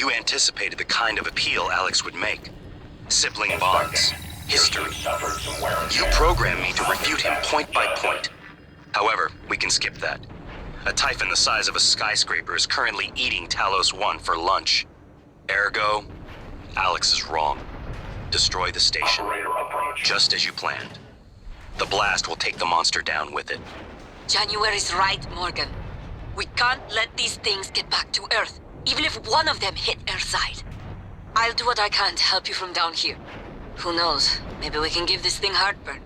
You anticipated the kind of appeal Alex would make. Sibling bonds. History. You programmed me to refute him point by point. However, we can skip that. A Typhon the size of a skyscraper is currently eating Talos 1 for lunch. Ergo, Alex is wrong. Destroy the station, just as you planned. The blast will take the monster down with it. January's right, Morgan. We can't let these things get back to Earth, even if one of them hit Earthside. I'll do what I can to help you from down here. Who knows, maybe we can give this thing heartburn.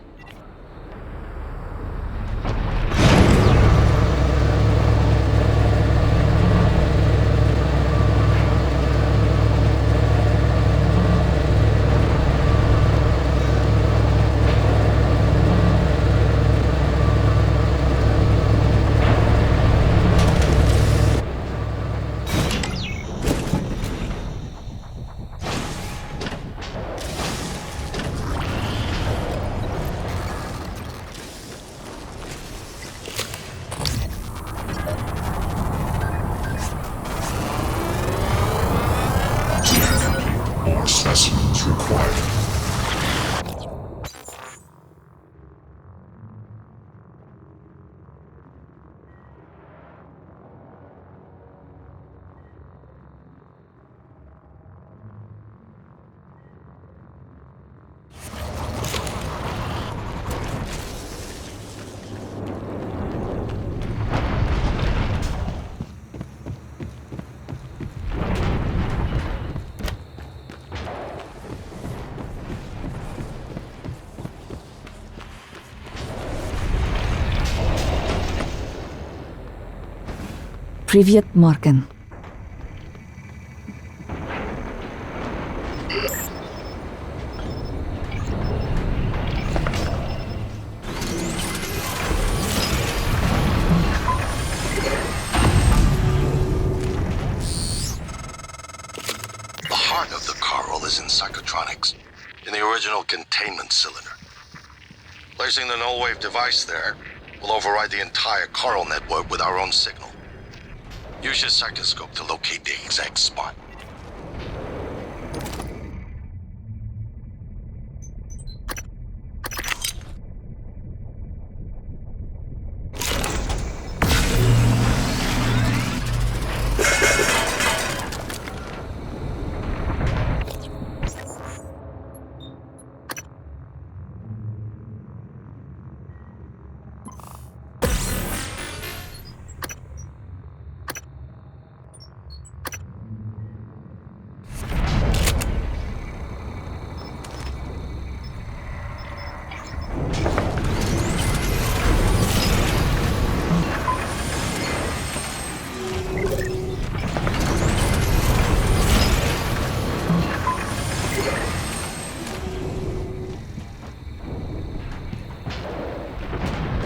Specimens required. Привет, Morgan. The heart of the coral is in psychotronics, in the original containment cylinder. Placing the Nullwave device there will override the entire coral network with our own signal. Use your sectoscope to locate the exact spot.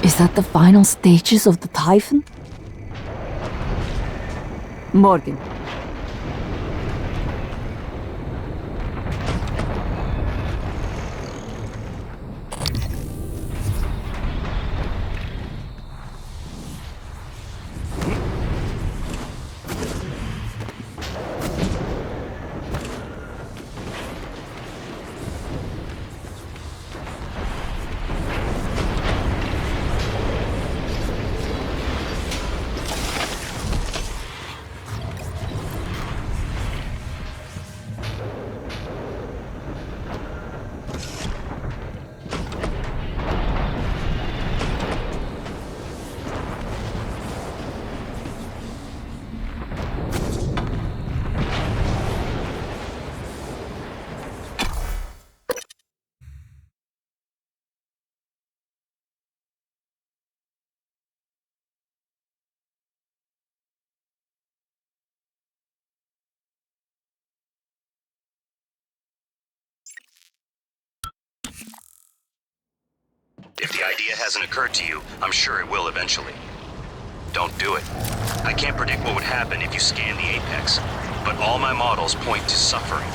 Is that the final stages of the Typhon? Morgan. If the idea hasn't occurred to you, I'm sure it will eventually. Don't do it. I can't predict what would happen if you scan the apex, but all my models point to suffering.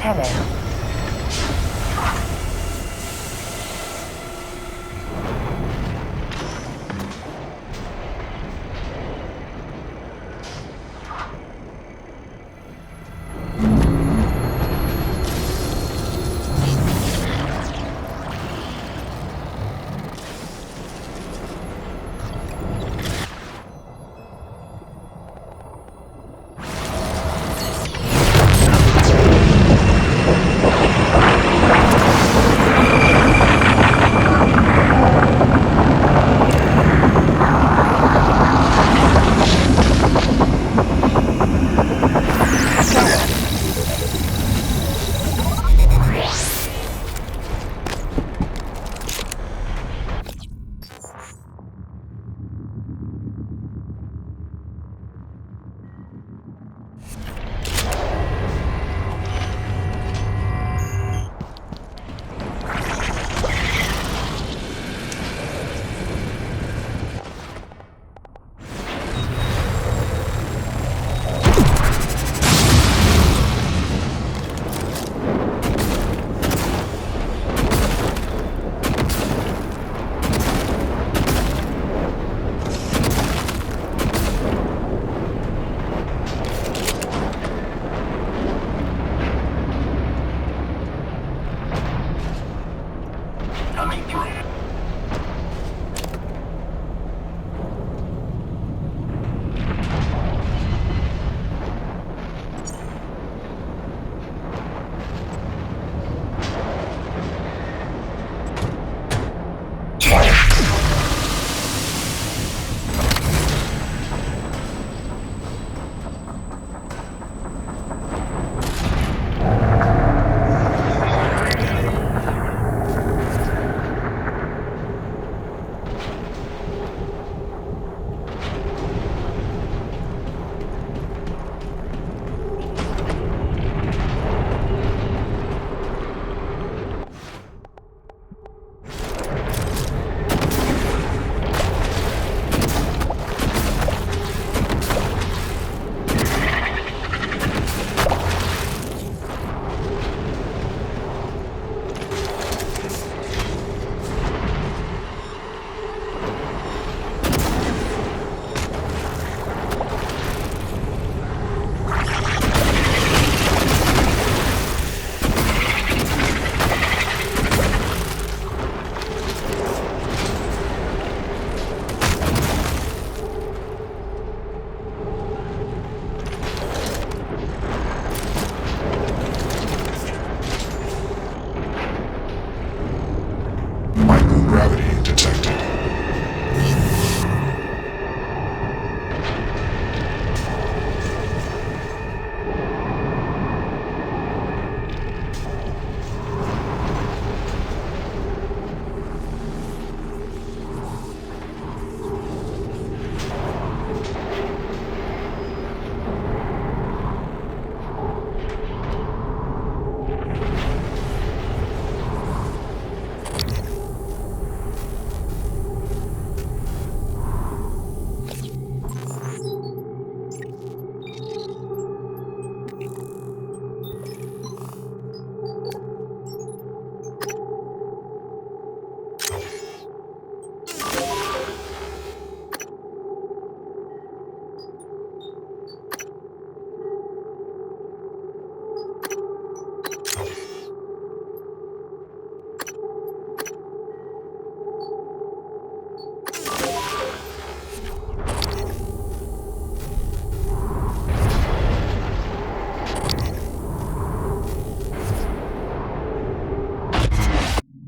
Hello. Microgravity detected.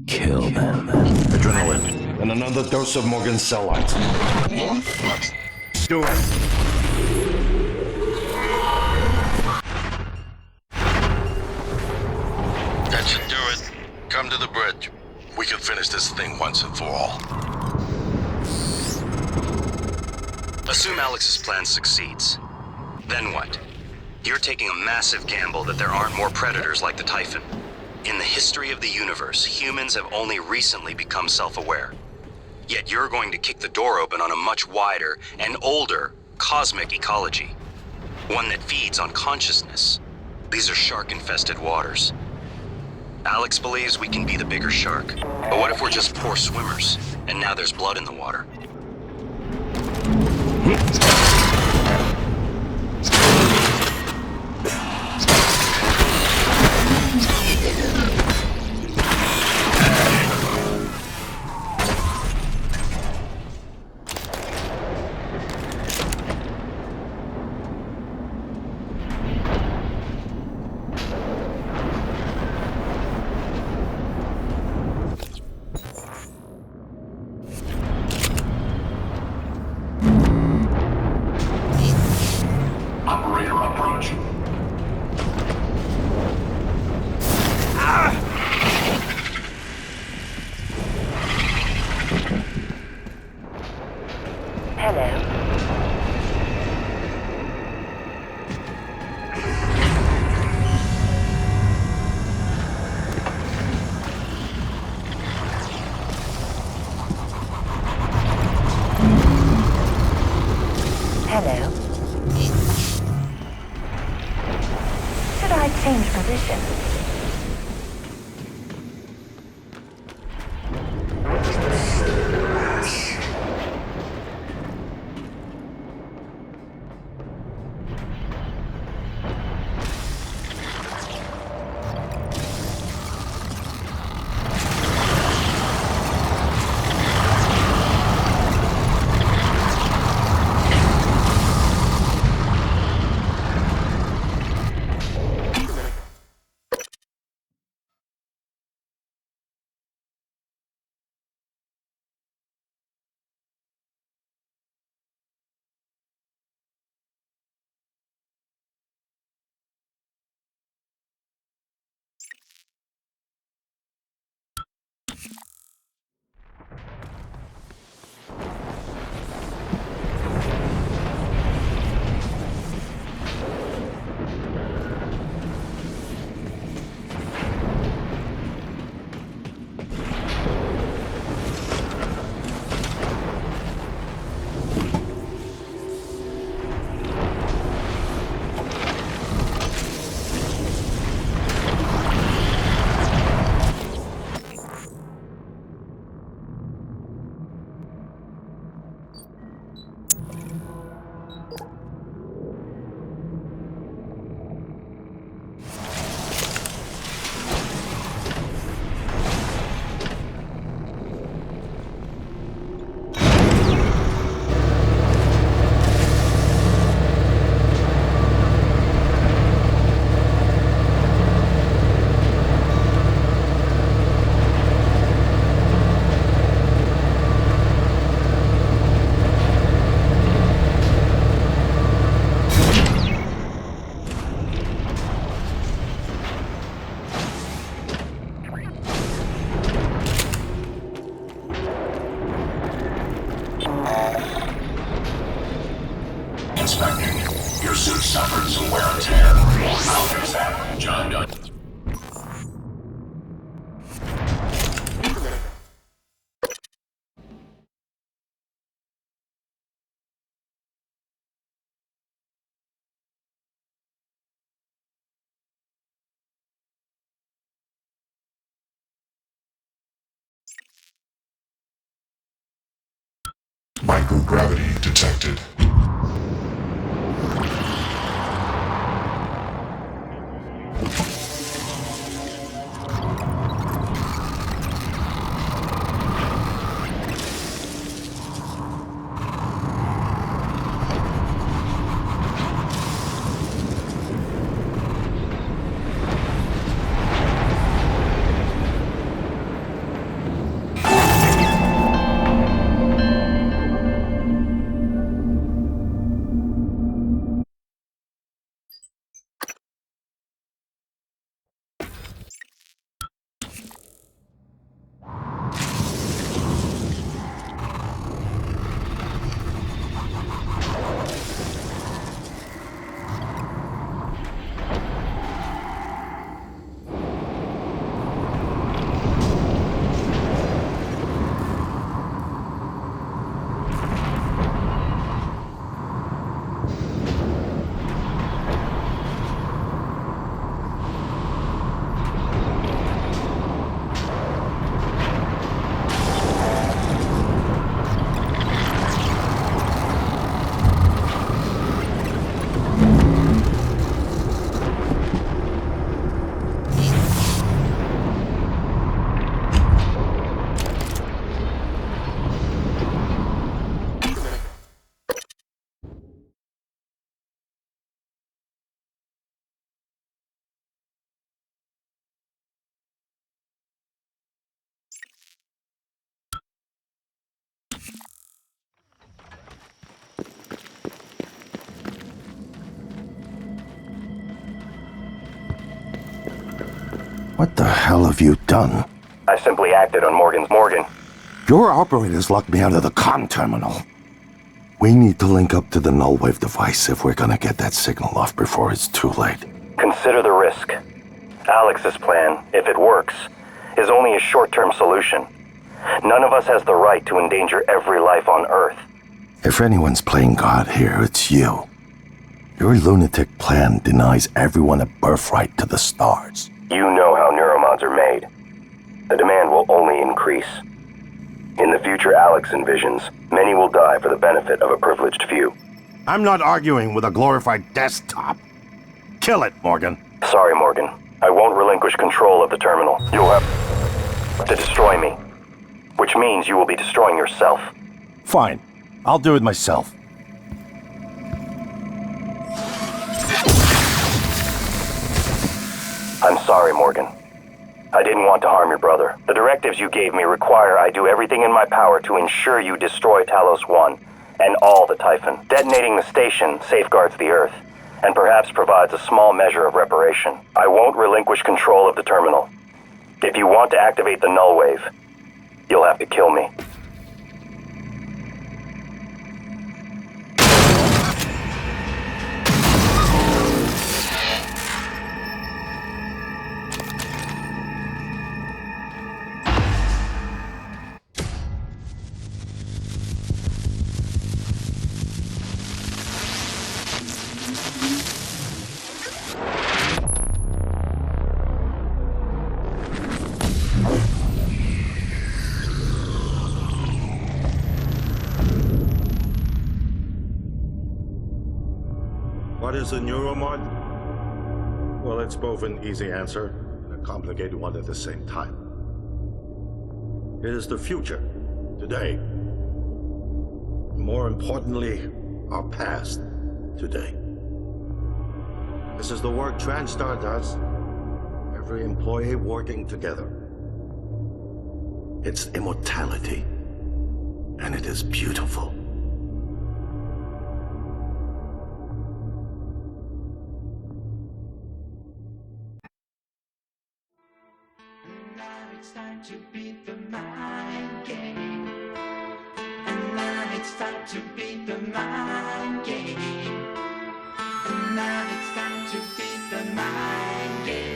Kill them. Adrenaline. And another dose of Morgan's cell lines. Do it. That should do it. Come to the bridge. We can finish this thing once and for all. Assume Alex's plan succeeds. Then what? You're taking a massive gamble that there aren't more predators like the Typhon. In the history of the universe, humans have only recently become self-aware. Yet you're going to kick the door open on a much wider and older cosmic ecology. One that feeds on consciousness. These are shark-infested waters. Alex believes we can be the bigger shark. But what if we're just poor swimmers, and now there's blood in the water? Operator approach. Hello. Should I change position? Inspecting. Your suit suffered some wear and tear. I'll fix that. John done. Microgravity detected. What the hell have you done? I simply acted on Morgan. Your operators locked me out of the comm terminal. We need to link up to the Nullwave device if we're gonna get that signal off before it's too late. Consider the risk. Alex's plan, if it works, is only a short-term solution. None of us has the right to endanger every life on Earth. If anyone's playing God here, it's you. Your lunatic plan denies everyone a birthright to the stars. You know how neuromods are made. The demand will only increase. In the future Alex envisions, many will die for the benefit of a privileged few. I'm not arguing with a glorified desktop. Kill it, Morgan. Sorry, Morgan. I won't relinquish control of the terminal. You'll have to destroy me. Which means you will be destroying yourself. Fine. I'll do it myself. I'm sorry, Morgan. I didn't want to harm your brother. The directives you gave me require I do everything in my power to ensure you destroy Talos 1 and all the Typhon. Detonating the station safeguards the Earth, and perhaps provides a small measure of reparation. I won't relinquish control of the terminal. If you want to activate the Nullwave, you'll have to kill me. What is a neuromod? Well, it's both an easy answer and a complicated one at the same time. It is the future, today. More importantly, our past, today. This is the work TranStar does. Every employee working together. It's immortality, and it is beautiful. It's time to beat the mind game. And now it's time to beat the mind game. And now it's time to beat the mind game.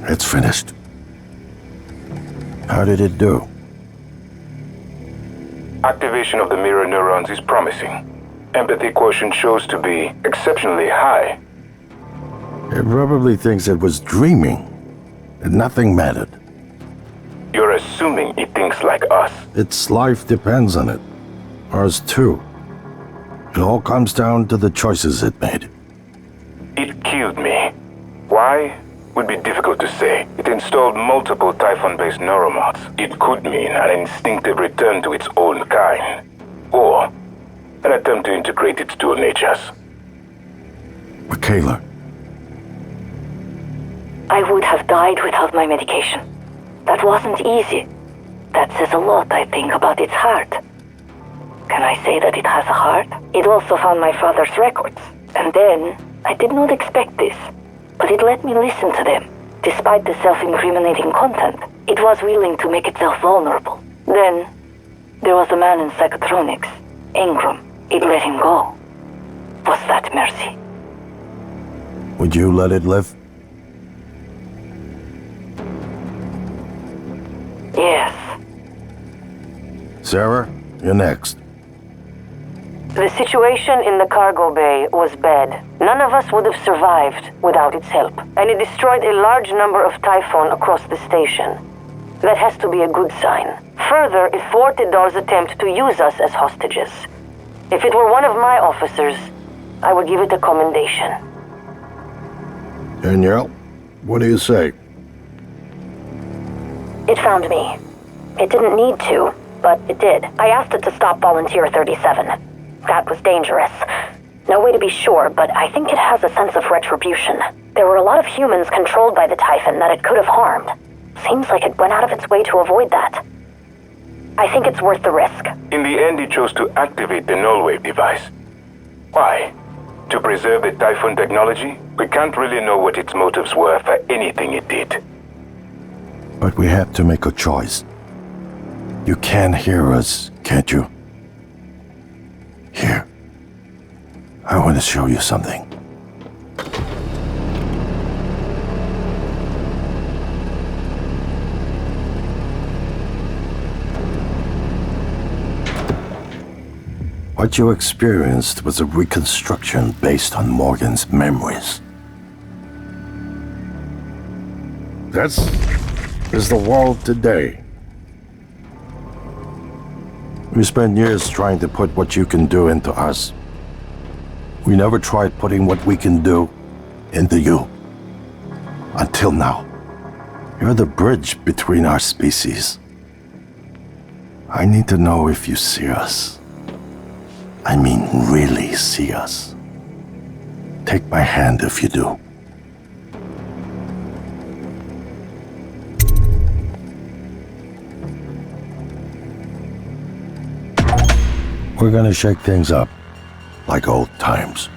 It's finished. How did it do? Activation of the mirror neurons is promising. Empathy quotient shows to be exceptionally high. It probably thinks it was dreaming, and nothing mattered. You're assuming it thinks like us. Its life depends on it. Ours too. It all comes down to the choices it made. It killed me. Why? Would be difficult to say. It installed multiple Typhon-based neuromods. It could mean an instinctive return to its own kind. Or an attempt to integrate its dual natures. Michaela. I would have died without my medication. That wasn't easy. That says a lot, I think, about its heart. Can I say that it has a heart? It also found my father's records. And then, I did not expect this. But it let me listen to them. Despite the self-incriminating content, it was willing to make itself vulnerable. Then, there was a man in psychotronics, Ingram. It let him go. Was that mercy? Would you let it live? Yes. Sarah, you're next. The situation in the cargo bay was bad. None of us would have survived without its help, and it destroyed a large number of Typhon across the station. That has to be a good sign. Further, it thwarted Dar's attempt to use us as hostages. If it were one of my officers, I would give it a commendation. Danielle, what do you say? It found me. It didn't need to, but it did. I asked it to stop Volunteer 37. That was dangerous. No way to be sure, but I think it has a sense of retribution. There were a lot of humans controlled by the Typhon that it could have harmed. Seems like it went out of its way to avoid that. I think it's worth the risk. In the end, it chose to activate the Nullwave device. Why? To preserve the Typhon technology? We can't really know what its motives were for anything it did. But we have to make a choice. You can hear us, can't you? Here. I want to show you something. What you experienced was a reconstruction based on Morgan's memories. This is the world today. We spent years trying to put what you can do into us. We never tried putting what we can do into you. Until now. You're the bridge between our species. I need to know if you see us. I mean, really see us. Take my hand if you do. We're gonna shake things up, like old times.